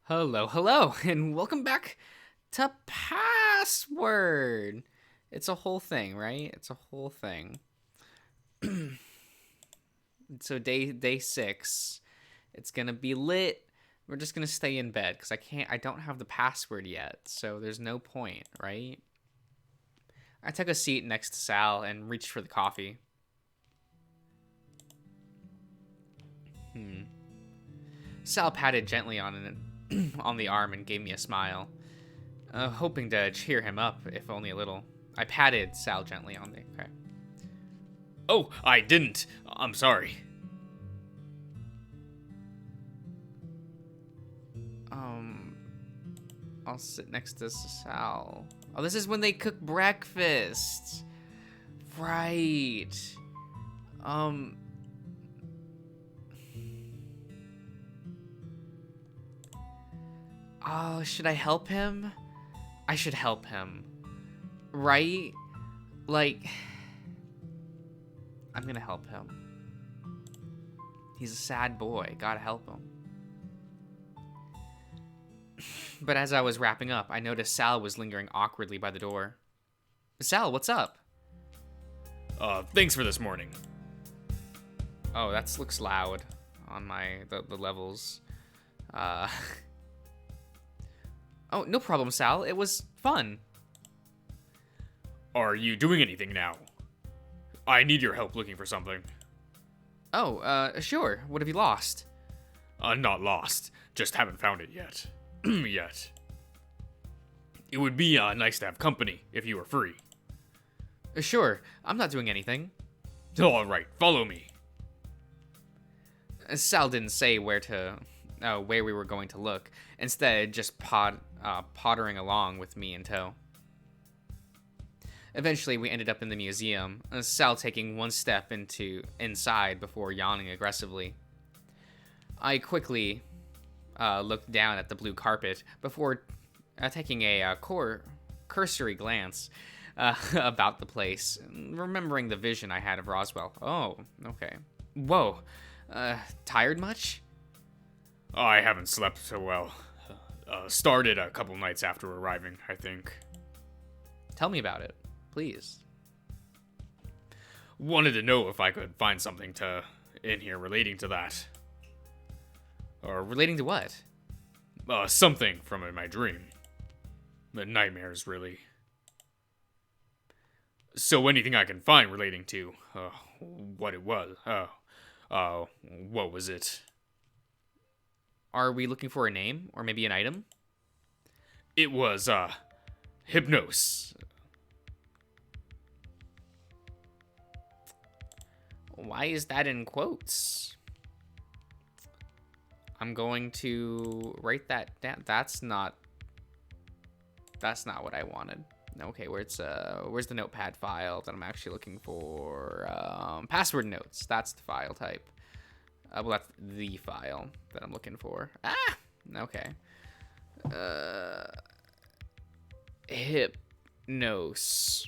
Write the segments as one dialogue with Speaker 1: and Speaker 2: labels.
Speaker 1: Hello, and welcome back to Password. It's a whole thing, right? It's a whole thing. So day 6, it's gonna be lit. We're just gonna stay in bed because I don't have the password yet, so there's no point, right? I took a seat next to Sal and reached for the coffee. Sal patted gently on the arm and gave me a smile, hoping to cheer him up, if only a little. I patted Sal gently on the. Okay.
Speaker 2: Oh, I didn't. I'm sorry.
Speaker 1: Um, I'll sit next to Sal. Oh, this is when they cook breakfast. Right. Um. Oh, should I help him? I should help him. Right? Like, I'm gonna help him. He's a sad boy. Gotta help him. But as I was wrapping up, I noticed Sal was lingering awkwardly by the door. Sal, what's up?
Speaker 2: Thanks for this morning.
Speaker 1: Oh, that looks loud on the levels. Uh. Oh, no problem, Sal. It was fun.
Speaker 2: Are you doing anything now? I need your help looking for something.
Speaker 1: Oh, sure. What have you lost?
Speaker 2: Not lost. Just haven't found it yet. Yet. It would be, nice to have company if you were free.
Speaker 1: Sure. I'm not doing anything.
Speaker 2: Alright, follow me.
Speaker 1: Sal didn't say where we were going to look. Instead, just pottering along with me in tow. Eventually, we ended up in the museum, Sal taking one step inside before yawning aggressively. I quickly looked down at the blue carpet before taking a cursory glance about the place, remembering the vision I had of Roswell. Oh, okay. Whoa. Tired much?
Speaker 2: I haven't slept so well. Started a couple nights after arriving, I think.
Speaker 1: Tell me about it, please.
Speaker 2: Wanted to know if I could find something in here relating to that.
Speaker 1: Or relating to what?
Speaker 2: Something from my dream. The nightmares, really. So anything I can find relating to, what it was. What was it?
Speaker 1: Are we looking for a name or maybe an item?
Speaker 2: It was, Hypnos.
Speaker 1: Why is that in quotes? I'm going to write that down. That's not what I wanted. Okay, where's the notepad file that I'm actually looking for? Password notes. That's the file type. Well, that's the file that I'm looking for. Okay. Hypnos.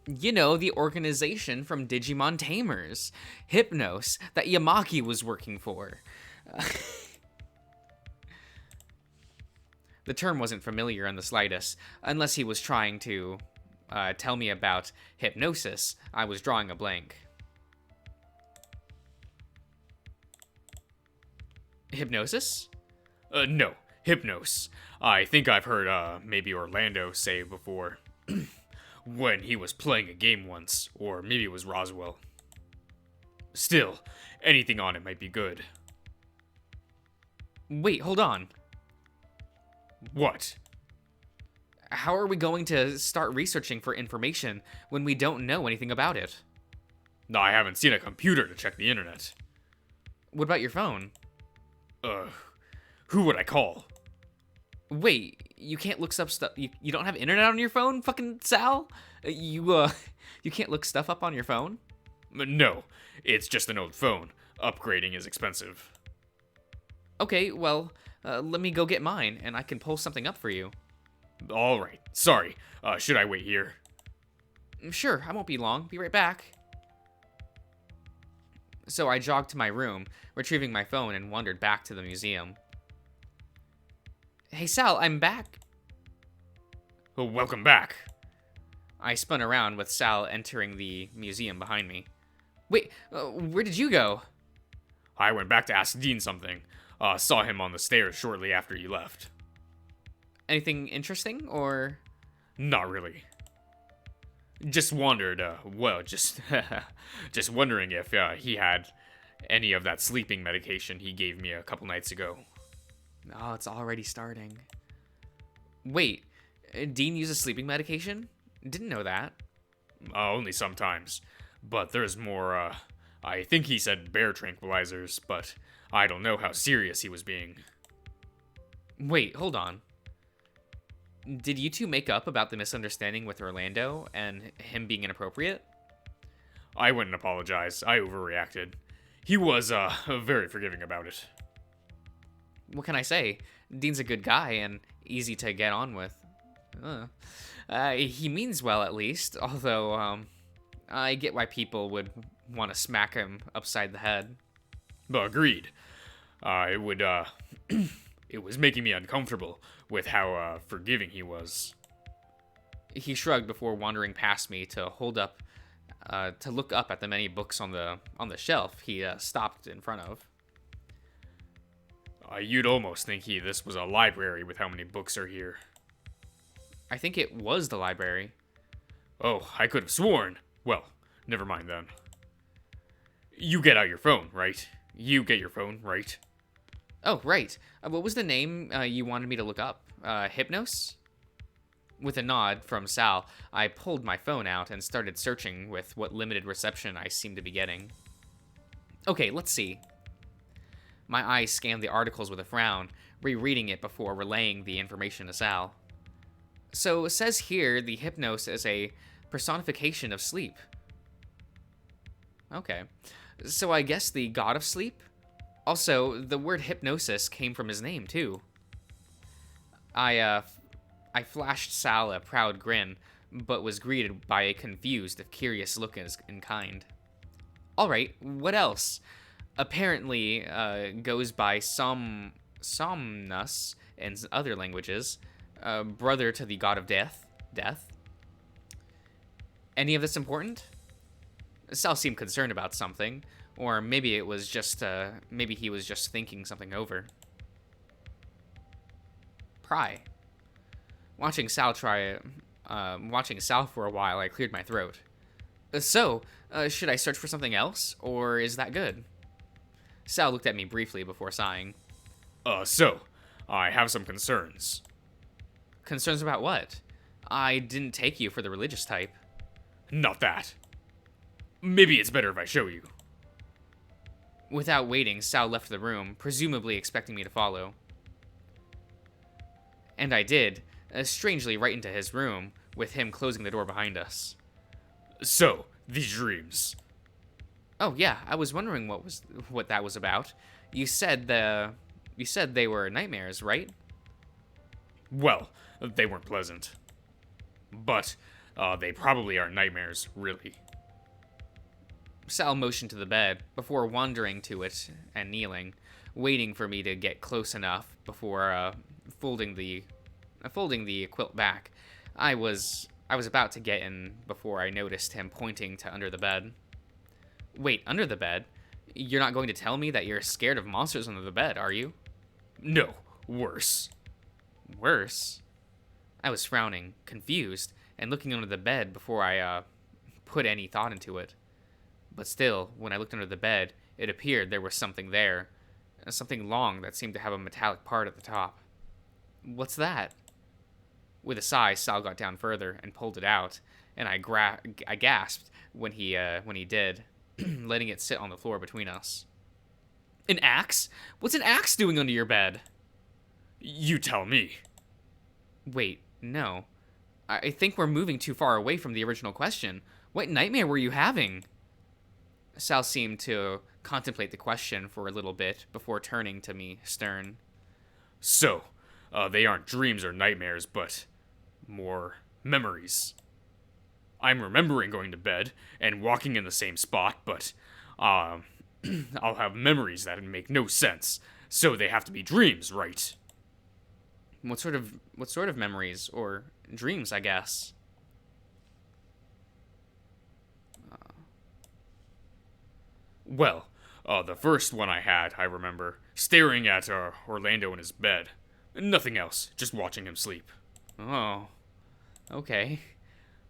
Speaker 1: You know, the organization from Digimon Tamers. Hypnos, that Yamaki was working for. The term wasn't familiar in the slightest, unless he was trying to tell me about hypnosis. I was drawing a blank. Hypnosis?
Speaker 2: No, Hypnos. I think I've heard, maybe Orlando say before. When he was playing a game once, or maybe it was Roswell. Still, anything on it might be good.
Speaker 1: Wait, hold on.
Speaker 2: What?
Speaker 1: How are we going to start researching for information when we don't know anything about it?
Speaker 2: I haven't seen a computer to check the internet.
Speaker 1: What about your phone?
Speaker 2: Who would I call?
Speaker 1: Wait, you can't look up stuff. You don't have internet on your phone, fucking Sal? You can't look stuff up on your phone?
Speaker 2: No, it's just an old phone. Upgrading is expensive.
Speaker 1: Okay, well, let me go get mine, and I can pull something up for you.
Speaker 2: Alright, sorry. Should I wait here?
Speaker 1: Sure, I won't be long. Be right back. So I jogged to my room, retrieving my phone, and wandered back to the museum. Hey Sal, I'm back.
Speaker 2: Oh, welcome back.
Speaker 1: I spun around with Sal entering the museum behind me. Wait, where did you go?
Speaker 2: I went back to ask Dean something. Saw him on the stairs shortly after you left.
Speaker 1: Anything interesting, or?
Speaker 2: Not really. Just wondered, just wondering if he had any of that sleeping medication he gave me a couple nights ago.
Speaker 1: Oh, it's already starting. Wait, Dean uses sleeping medication? Didn't know that.
Speaker 2: Only sometimes. But there's more, I think he said bear tranquilizers, but I don't know how serious he was being.
Speaker 1: Wait, hold on. Did you two make up about the misunderstanding with Orlando and him being inappropriate?
Speaker 2: I wouldn't apologize. I overreacted. He was, very forgiving about it.
Speaker 1: What can I say? Dean's a good guy and easy to get on with. He means well, at least, although, I get why people would want to smack him upside the head.
Speaker 2: Agreed. It would, it was making me uncomfortable with how, forgiving he was.
Speaker 1: He shrugged before wandering past me to look up at the many books on the shelf he stopped in front of.
Speaker 2: You'd almost think this was a library with how many books are here.
Speaker 1: I think it was the library.
Speaker 2: Oh, I could have sworn. Well, never mind then. You get out your phone, right? You get your phone, right?
Speaker 1: Oh, right. What was the name you wanted me to look up? Hypnos? With a nod from Sal, I pulled my phone out and started searching with what limited reception I seemed to be getting. Okay, let's see. My eyes scanned the articles with a frown, rereading it before relaying the information to Sal. So it says here the Hypnos is a personification of sleep. Okay. So I guess the god of sleep? Also, the word hypnosis came from his name, too. I flashed Sal a proud grin, but was greeted by a confused, if curious look in kind. Alright, what else? Apparently, goes by Somnus in other languages. Brother to the god of death. Any of this important? Sal seemed concerned about something, or maybe it was just, maybe he was just thinking something over. Pry. Watching Sal for a while, I cleared my throat. So, should I search for something else, or is that good? Sal looked at me briefly before sighing.
Speaker 2: So, I have some concerns.
Speaker 1: Concerns about what? I didn't take you for the religious type.
Speaker 2: Not that. Maybe it's better if I show you.
Speaker 1: Without waiting, Sal left the room, presumably expecting me to follow. And I did, strangely right into his room, with him closing the door behind us.
Speaker 2: So, these dreams.
Speaker 1: Oh yeah, I was wondering what that was about. You said they were nightmares, right?
Speaker 2: Well, they weren't pleasant. But, they probably are nightmares, really.
Speaker 1: Sal motioned to the bed, before wandering to it and kneeling, waiting for me to get close enough before folding the quilt back. I was about to get in before I noticed him pointing to under the bed. Wait, under the bed? You're not going to tell me that you're scared of monsters under the bed, are you?
Speaker 2: No, worse.
Speaker 1: Worse? I was frowning, confused, and looking under the bed before I put any thought into it. But still, when I looked under the bed, it appeared there was something there. Something long that seemed to have a metallic part at the top. What's that? With a sigh, Sal got down further and pulled it out, and I gasped when he did, letting it sit on the floor between us. An axe? What's an axe doing under your bed?
Speaker 2: You tell me.
Speaker 1: Wait, no. I think we're moving too far away from the original question. What nightmare were you having? Sal seemed to contemplate the question for a little bit before turning to me, stern.
Speaker 2: So, they aren't dreams or nightmares, but more memories. I'm remembering going to bed and walking in the same spot, but I'll have memories that make no sense. So they have to be dreams, right?
Speaker 1: What sort of memories or dreams, I guess?
Speaker 2: Well, the first one I had, I remember, staring at Orlando in his bed. Nothing else, just watching him sleep.
Speaker 1: Oh, okay.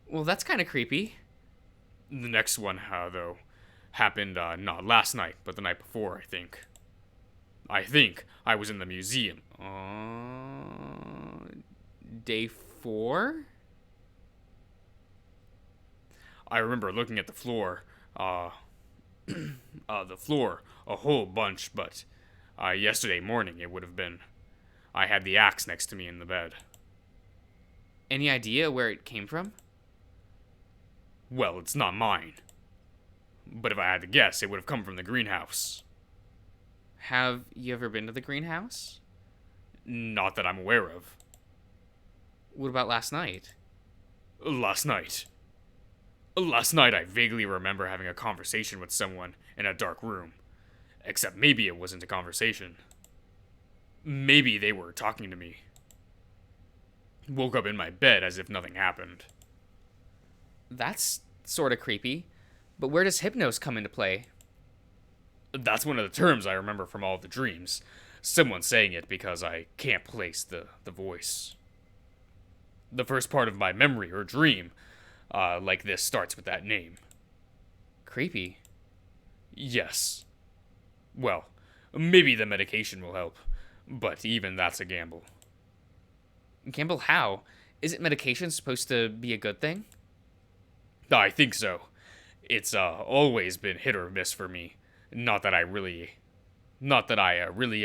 Speaker 1: Well, that's kind of creepy.
Speaker 2: The next one, though, happened not last night, but the night before, I think. I think I was in the museum.
Speaker 1: Day 4?
Speaker 2: I remember looking at the floor, the floor, a whole bunch, but yesterday morning it would have been. I had the axe next to me in the bed.
Speaker 1: Any idea where it came from?
Speaker 2: Well, it's not mine. But if I had to guess, it would have come from the greenhouse.
Speaker 1: Have you ever been to the greenhouse?
Speaker 2: Not that I'm aware of.
Speaker 1: What about last night?
Speaker 2: Last night. Last night I vaguely remember having a conversation with someone in a dark room. Except maybe it wasn't a conversation. Maybe they were talking to me. Woke up in my bed as if nothing happened.
Speaker 1: That's sort of creepy. But where does hypnos come into play?
Speaker 2: That's one of the terms I remember from all the dreams. Someone saying it because I can't place the voice. The first part of my memory or dream, like this, starts with that name.
Speaker 1: Creepy.
Speaker 2: Yes. Well, maybe the medication will help, but even that's a gamble.
Speaker 1: Gamble how? Isn't medication supposed to be a good thing?
Speaker 2: I think so. It's always been hit or miss for me. Not that I really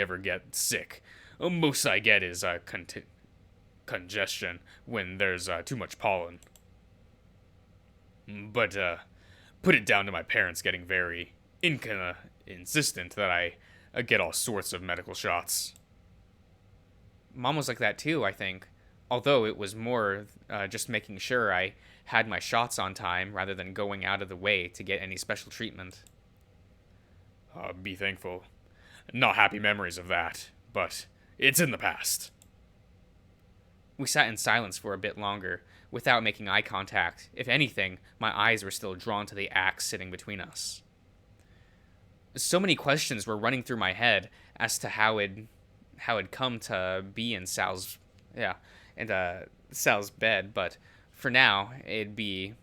Speaker 2: ever get sick. Most I get is congestion when there's too much pollen. But put it down to my parents getting very insistent that I get all sorts of medical shots.
Speaker 1: Mom was like that too, I think. Although it was more just making sure I had my shots on time rather than going out of the way to get any special treatment.
Speaker 2: Be thankful. Not happy memories of that, but it's in the past.
Speaker 1: We sat in silence for a bit longer, without making eye contact. If anything, my eyes were still drawn to the axe sitting between us. So many questions were running through my head as to how it'd come to be in Sal's bed, but for now, it'd be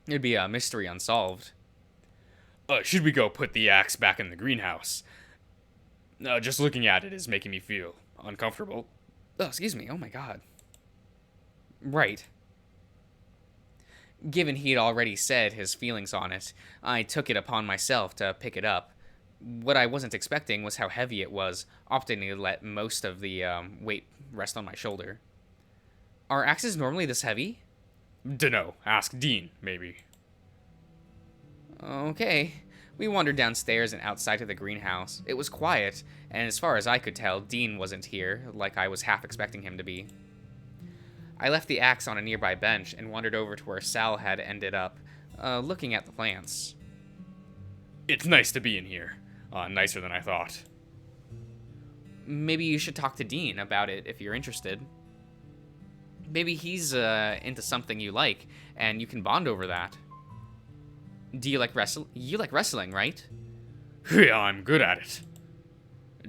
Speaker 1: a mystery unsolved.
Speaker 2: Should we go put the axe back in the greenhouse? Just looking at it is making me feel uncomfortable.
Speaker 1: Oh, excuse me. Oh my god. Right. Given he'd already said his feelings on it, I took it upon myself to pick it up. What I wasn't expecting was how heavy it was, opting to let most of the weight rest on my shoulder. Are axes normally this heavy?
Speaker 2: Dunno. Ask Dean, maybe.
Speaker 1: Okay. We wandered downstairs and outside to the greenhouse. It was quiet, and as far as I could tell, Dean wasn't here, like I was half expecting him to be. I left the axe on a nearby bench and wandered over to where Sal had ended up, looking at the plants.
Speaker 2: It's nice to be in here. Nicer than I thought.
Speaker 1: Maybe you should talk to Dean about it if you're interested. Maybe he's into something you like, and you can bond over that. Do you like You like wrestling, right?
Speaker 2: Yeah, I'm good at it.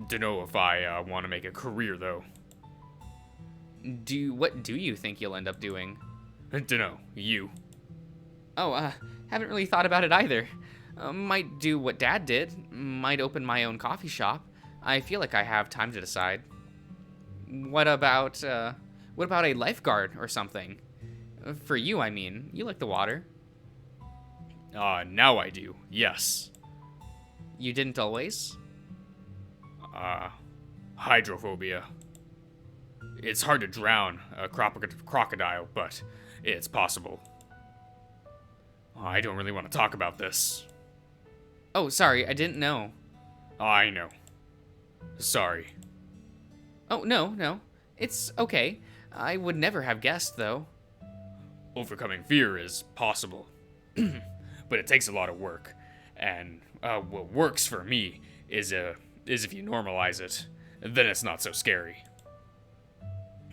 Speaker 2: Dunno if I want to make a career, though.
Speaker 1: What do you think you'll end up doing?
Speaker 2: Dunno. You?
Speaker 1: Oh, haven't really thought about it either. Might do what Dad did. Might open my own coffee shop. I feel like I have time to decide. What about a lifeguard or something? For you, I mean. You like the water.
Speaker 2: Now I do. Yes.
Speaker 1: You didn't always?
Speaker 2: Hydrophobia. It's hard to drown a crocodile, but it's possible. I don't really want to talk about this.
Speaker 1: Oh, sorry, I didn't know.
Speaker 2: I know. Sorry.
Speaker 1: Oh, no. It's okay. I would never have guessed, though.
Speaker 2: Overcoming fear is possible. But it takes a lot of work. And what works for me is if you normalize it. Then it's not so scary.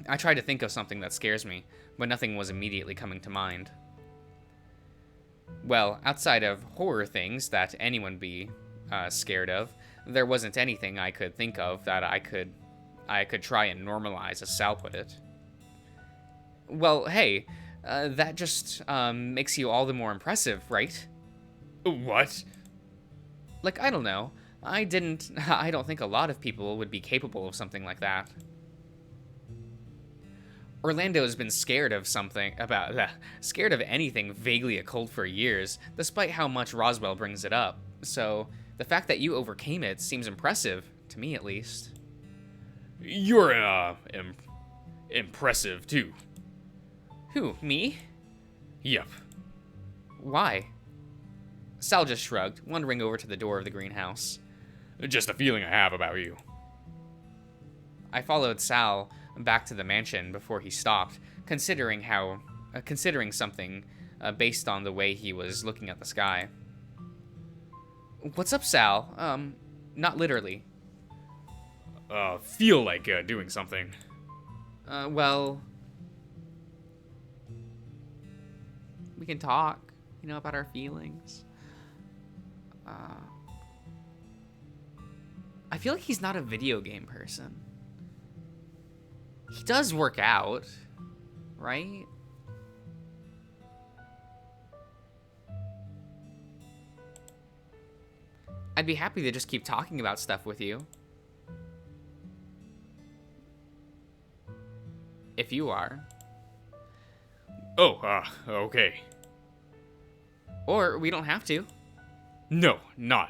Speaker 1: I tried to think of something that scares me, but nothing was immediately coming to mind. Well, outside of horror things that anyone be scared of, there wasn't anything I could think of that I could try and normalize, as Sal put it. Well, hey, that just makes you all the more impressive, right?
Speaker 2: What?
Speaker 1: Like, I don't know. I don't think a lot of people would be capable of something like that. Orlando's been scared of scared of anything vaguely occult for years, despite how much Roswell brings it up. So, the fact that you overcame it seems impressive, to me at least.
Speaker 2: You're, impressive too.
Speaker 1: Who, me?
Speaker 2: Yep.
Speaker 1: Why? Sal just shrugged, wandering over to the door of the greenhouse.
Speaker 2: Just a feeling I have about you.
Speaker 1: I followed Sal back to the mansion before he stopped, considering something based on the way he was looking at the sky. What's up, Sal? Not literally.
Speaker 2: Feel like doing something.
Speaker 1: Well, we can talk, about our feelings. I feel like he's not a video game person. He does work out, right? I'd be happy to just keep talking about stuff with you. If you are.
Speaker 2: Oh, okay.
Speaker 1: Or we don't have to.
Speaker 2: No, not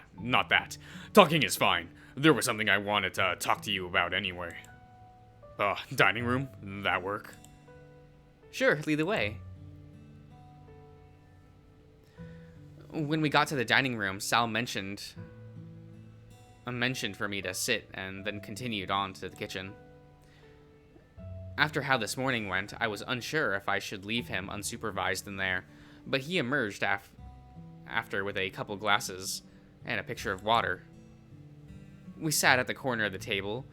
Speaker 2: that. Talking is fine. There was something I wanted to talk to you about anyway. Dining room? That work?
Speaker 1: Sure, lead the way. When we got to the dining room, Sal mentioned for me to sit and then continued on to the kitchen. After how this morning went, I was unsure if I should leave him unsupervised in there, but he emerged after with a couple glasses and a pitcher of water. We sat at the corner of the table.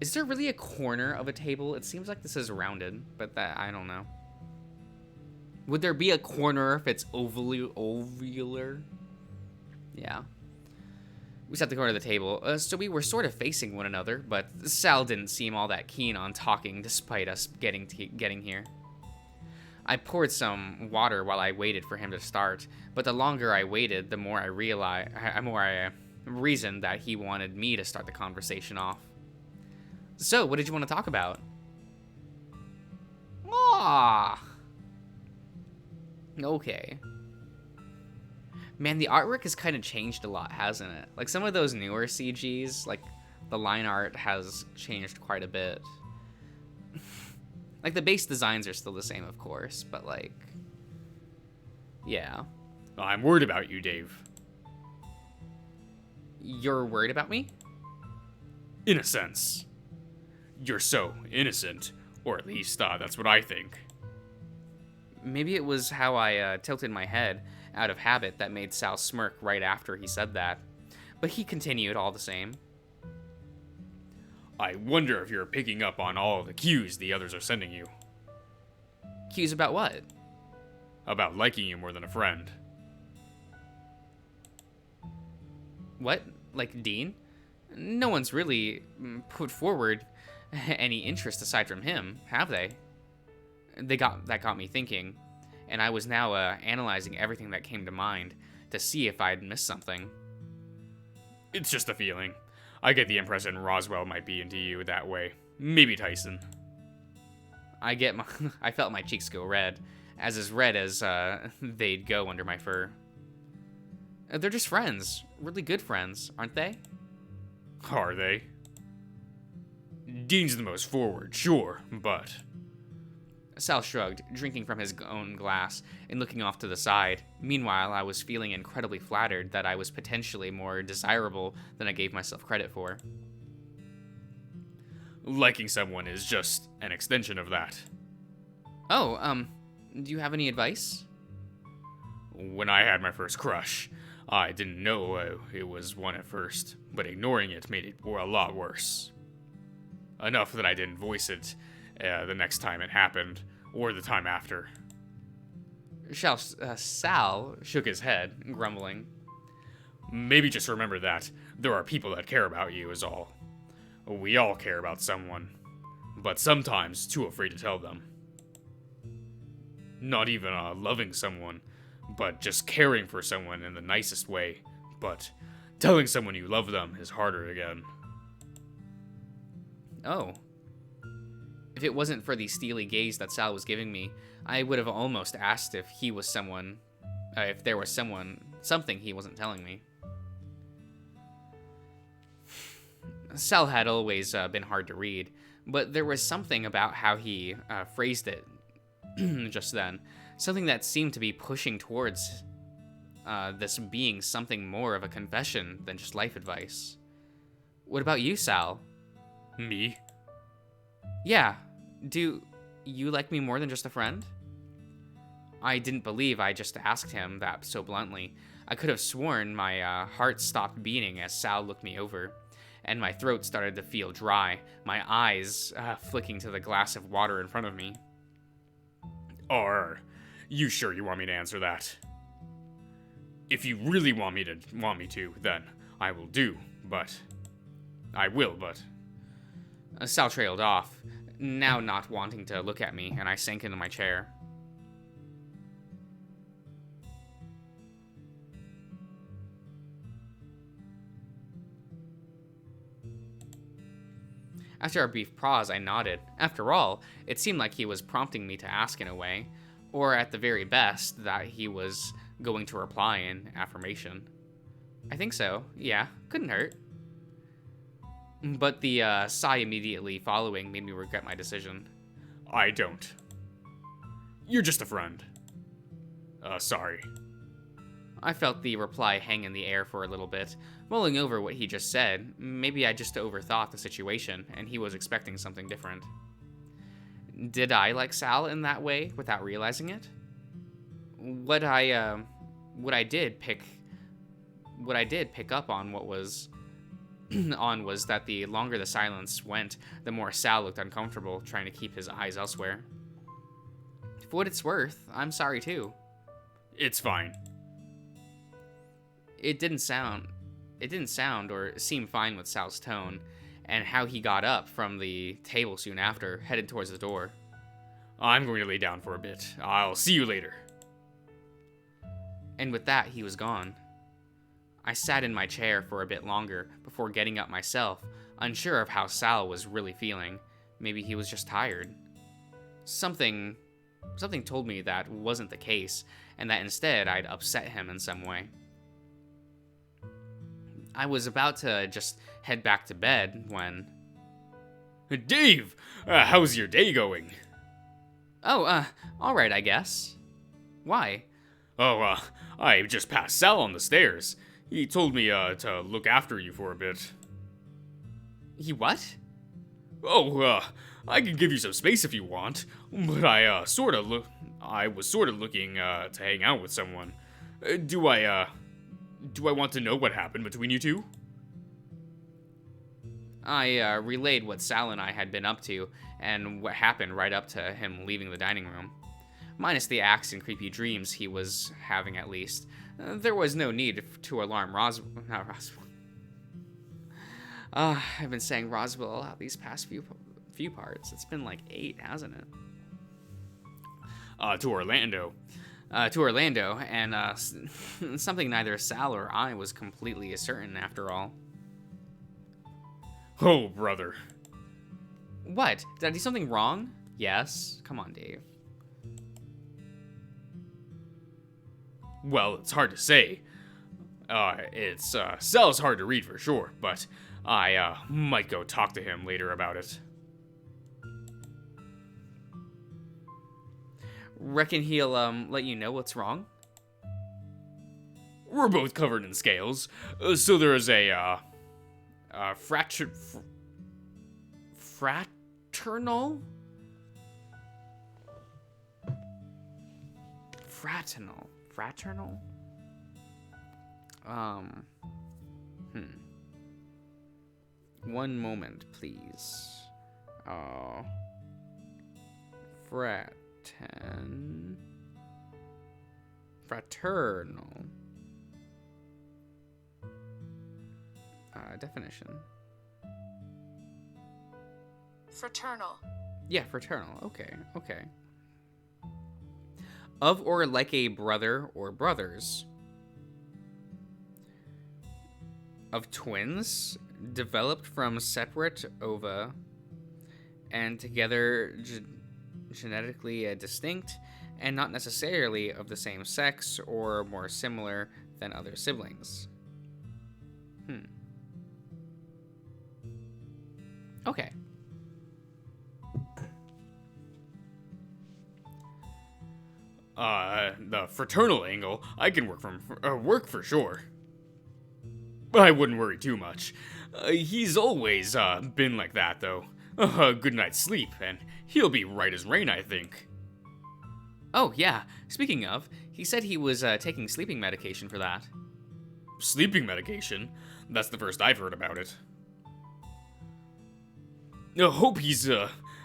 Speaker 1: Is there really a corner of a table? It seems like this is rounded, but I don't know. Would there be a corner if it's ovular? Yeah. We sat at the corner of the table, so we were sort of facing one another, but Sal didn't seem all that keen on talking despite us getting here. I poured some water while I waited for him to start, but the longer I waited, the more I reasoned that he wanted me to start the conversation off. So, what did you want to talk about? Okay. Man, the artwork has kind of changed a lot, hasn't it? Like, some of those newer CGs, like, the line art has changed quite a bit. Like, the base designs are still the same, of course, but, like, yeah.
Speaker 2: I'm worried about you, Dave.
Speaker 1: You're worried about me?
Speaker 2: In a sense. You're so innocent, or at least that's what I think.
Speaker 1: Maybe it was how I tilted my head out of habit that made Sal smirk right after he said that. But he continued all the same.
Speaker 2: I wonder if you're picking up on all the cues the others are sending you.
Speaker 1: Cues about what?
Speaker 2: About liking you more than a friend.
Speaker 1: What? Like Dean? No one's really put forward any interest aside from him, have they? That got me thinking, and I was now analyzing everything that came to mind to see if I'd missed something.
Speaker 2: It's just a feeling. I get the impression Roswell might be into you that way. Maybe Tyson.
Speaker 1: I felt my cheeks go red, as red as they'd go under my fur. They're just friends, really good friends, aren't they?
Speaker 2: Are they? Dean's the most forward, sure, but...
Speaker 1: Sal shrugged, drinking from his own glass and looking off to the side. Meanwhile, I was feeling incredibly flattered that I was potentially more desirable than I gave myself credit for.
Speaker 2: Liking someone is just an extension of that.
Speaker 1: Oh, do you have any advice?
Speaker 2: When I had my first crush, I didn't know it was one at first, but ignoring it made it a lot worse. Enough that I didn't voice it the next time it happened, or the time after.
Speaker 1: Sal shook his head, grumbling.
Speaker 2: Maybe just remember that there are people that care about you, is all. We all care about someone, but sometimes too afraid to tell them. Not even loving someone, but just caring for someone in the nicest way. But telling someone you love them is harder again.
Speaker 1: Oh. If it wasn't for the steely gaze that Sal was giving me, I would have almost asked if he was someone, if there was something he wasn't telling me. Sal had always been hard to read, but there was something about how he phrased it just then, something that seemed to be pushing towards this being something more of a confession than just life advice. What about you, Sal?
Speaker 2: Me?
Speaker 1: Yeah. Do you like me more than just a friend? I didn't believe I just asked him that so bluntly. I could have sworn my heart stopped beating as Sal looked me over, and my throat started to feel dry, my eyes flicking to the glass of water in front of me.
Speaker 2: Are you sure you want me to answer that? If you really want me to, then I will do, but... I will, but...
Speaker 1: Sal trailed off, now not wanting to look at me, and I sank into my chair. After a brief pause, I nodded. After all, it seemed like he was prompting me to ask in a way, or at the very best, that he was going to reply in affirmation. I think so, yeah, couldn't hurt. But the sigh immediately following made me regret my decision.
Speaker 2: I don't. You're just a friend. Sorry.
Speaker 1: I felt the reply hang in the air for a little bit, mulling over what he just said. Maybe I just overthought the situation, and he was expecting something different. Did I like Sal in that way without realizing it? What I did pick up on was that the longer the silence went, the more Sal looked uncomfortable, trying to keep his eyes elsewhere. For what it's worth, I'm sorry too.
Speaker 2: It's fine.
Speaker 1: It didn't sound or seem fine with Sal's tone, and how he got up from the table soon after, headed towards the door.
Speaker 2: I'm going to lay down for a bit. I'll see you later.
Speaker 1: And with that, he was gone. I sat in my chair for a bit longer before getting up myself, unsure of how Sal was really feeling. Maybe he was just tired. Something told me that wasn't the case, and that instead I'd upset him in some way. I was about to just head back to bed when...
Speaker 2: Dave! How's your day going?
Speaker 1: Oh, alright, I guess. Why?
Speaker 2: Oh, I just passed Sal on the stairs. He told me, to look after you for a bit.
Speaker 1: He what?
Speaker 2: Oh, I can give you some space if you want, but I was sort of looking, to hang out with someone. Do I want to know what happened between you two?
Speaker 1: I relayed what Sal and I had been up to, and what happened right up to him leaving the dining room. Minus the acts and creepy dreams he was having, at least. There was no need to alarm Roswell. I've been saying Roswell out these past few parts. It's been like 8, hasn't it?
Speaker 2: To Orlando.
Speaker 1: And something neither Sal or I was completely certain after all.
Speaker 2: Oh, brother.
Speaker 1: What? Did I do something wrong? Yes. Come on, Dave.
Speaker 2: Well, it's hard to say. Sal's hard to read for sure, but I, might go talk to him later about it.
Speaker 1: Reckon he'll, let you know what's wrong?
Speaker 2: We're both covered in scales, so there is a,
Speaker 1: Fraternal? Fraternal? Um, One moment, please. Fraternal. Definition.
Speaker 3: Fraternal.
Speaker 1: Yeah, fraternal. Okay. Of or like a brother or brothers. Of twins, developed from separate ova, and together genetically distinct, and not necessarily of the same sex or more similar than other siblings. Okay.
Speaker 2: The fraternal angle, I can work for sure. I wouldn't worry too much. He's always, been like that, though. A good night's sleep, and he'll be right as rain, I think.
Speaker 1: Oh, yeah. Speaking of, he said he was taking sleeping medication for that.
Speaker 2: Sleeping medication? That's the first I've heard about it. I hope he's,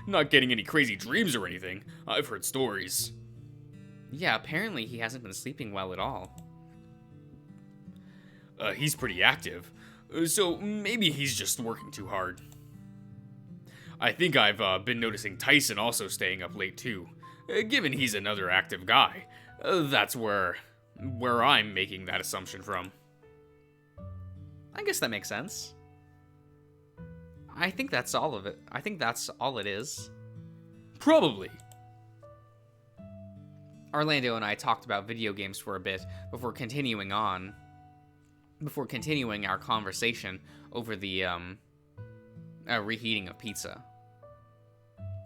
Speaker 2: not getting any crazy dreams or anything. I've heard stories.
Speaker 1: Yeah, apparently he hasn't been sleeping well at all.
Speaker 2: He's pretty active, so maybe he's just working too hard. I think I've been noticing Tyson also staying up late too. Given he's another active guy, that's where I'm making that assumption from.
Speaker 1: I guess that makes sense. I think that's all of it. I think that's all it is.
Speaker 2: Probably.
Speaker 1: Orlando and I talked about video games for a bit before continuing our conversation over the reheating of pizza.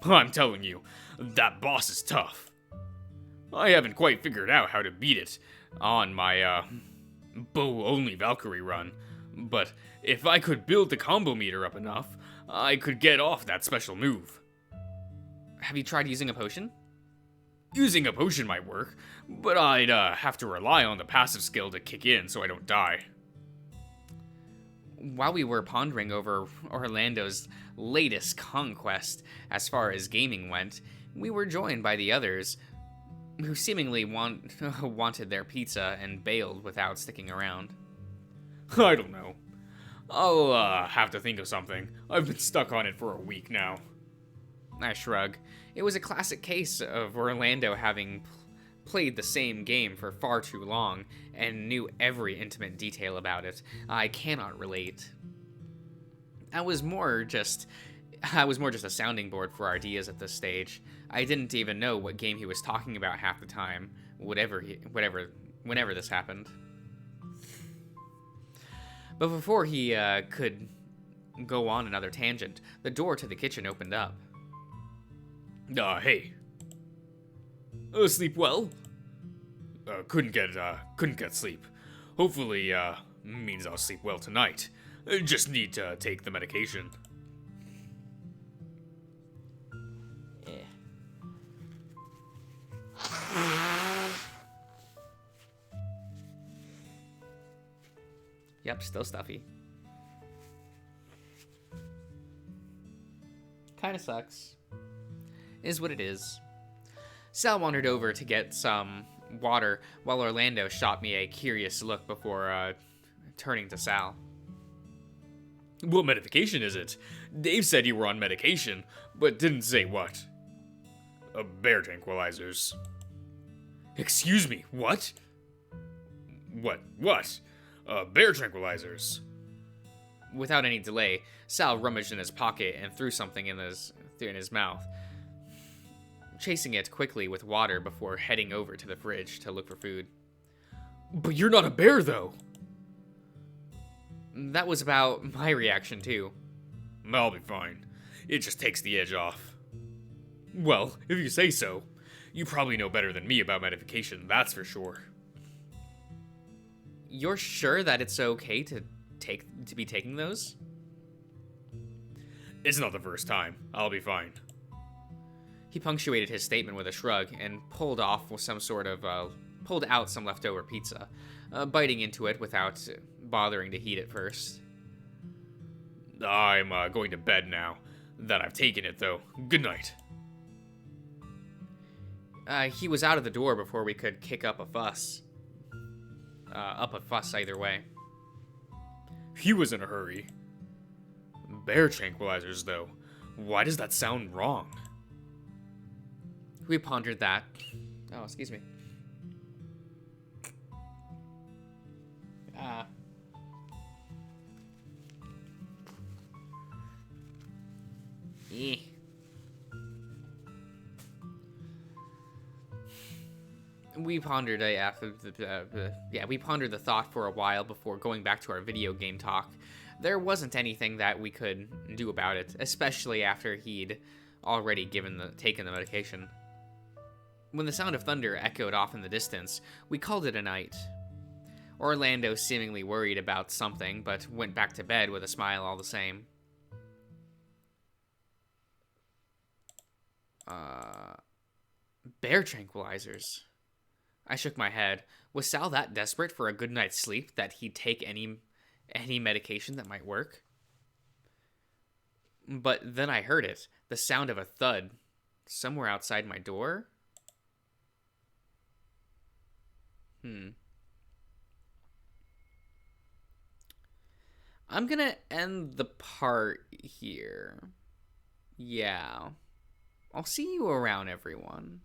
Speaker 2: I'm telling you, that boss is tough. I haven't quite figured out how to beat it on my bow-only Valkyrie run, but if I could build the combo meter up enough, I could get off that special move.
Speaker 1: Have you tried using a potion?
Speaker 2: Using a potion might work, but I'd have to rely on the passive skill to kick in so I don't die.
Speaker 1: While we were pondering over Orlando's latest conquest as far as gaming went, we were joined by the others, who seemingly wanted their pizza and bailed without sticking around.
Speaker 2: I don't know. I'll have to think of something. I've been stuck on it for a week now.
Speaker 1: I shrug. It was a classic case of Orlando having played the same game for far too long and knew every intimate detail about it. I cannot relate. I was more just a sounding board for ideas at this stage. I didn't even know what game he was talking about half the time, whenever this happened. But before he could go on another tangent, the door to the kitchen opened up.
Speaker 2: Hey. Sleep well? Couldn't get sleep. Hopefully, means I'll sleep well tonight. Just need to take the medication.
Speaker 1: Yep, still stuffy. Kinda sucks. Is what it is. Sal wandered over to get some water while Orlando shot me a curious look before turning to Sal.
Speaker 2: What medication is it? Dave said you were on medication, but didn't say what. Bear tranquilizers. Excuse me, what? What? Bear tranquilizers.
Speaker 1: Without any delay, Sal rummaged in his pocket and threw something in his mouth, chasing it quickly with water before heading over to the fridge to look for food.
Speaker 2: But you're not a bear, though.
Speaker 1: That was about my reaction, too.
Speaker 2: I'll be fine. It just takes the edge off. Well, if you say so. You probably know better than me about medication, that's for sure.
Speaker 1: You're sure that it's okay to be taking those?
Speaker 2: It's not the first time. I'll be fine.
Speaker 1: He punctuated his statement with a shrug and pulled off with some sort of pulled out some leftover pizza, biting into it without bothering to heat it first.
Speaker 2: I'm going to bed now that I've taken it, though. Good night.
Speaker 1: He was out of the door before we could kick up a fuss. Either way.
Speaker 2: He was in a hurry. Bear tranquilizers, though. Why does that sound wrong?
Speaker 1: We pondered that. Oh, excuse me. Eh. We pondered we pondered the thought for a while before going back to our video game talk. There wasn't anything that we could do about it, especially after he'd already taken the medication. When the sound of thunder echoed off in the distance, we called it a night. Orlando seemingly worried about something, but went back to bed with a smile all the same. Bear tranquilizers. I shook my head. Was Sal that desperate for a good night's sleep that he'd take any medication that might work? But then I heard it, the sound of a thud, somewhere outside my door. I'm gonna end the part here. Yeah. I'll see you around, everyone.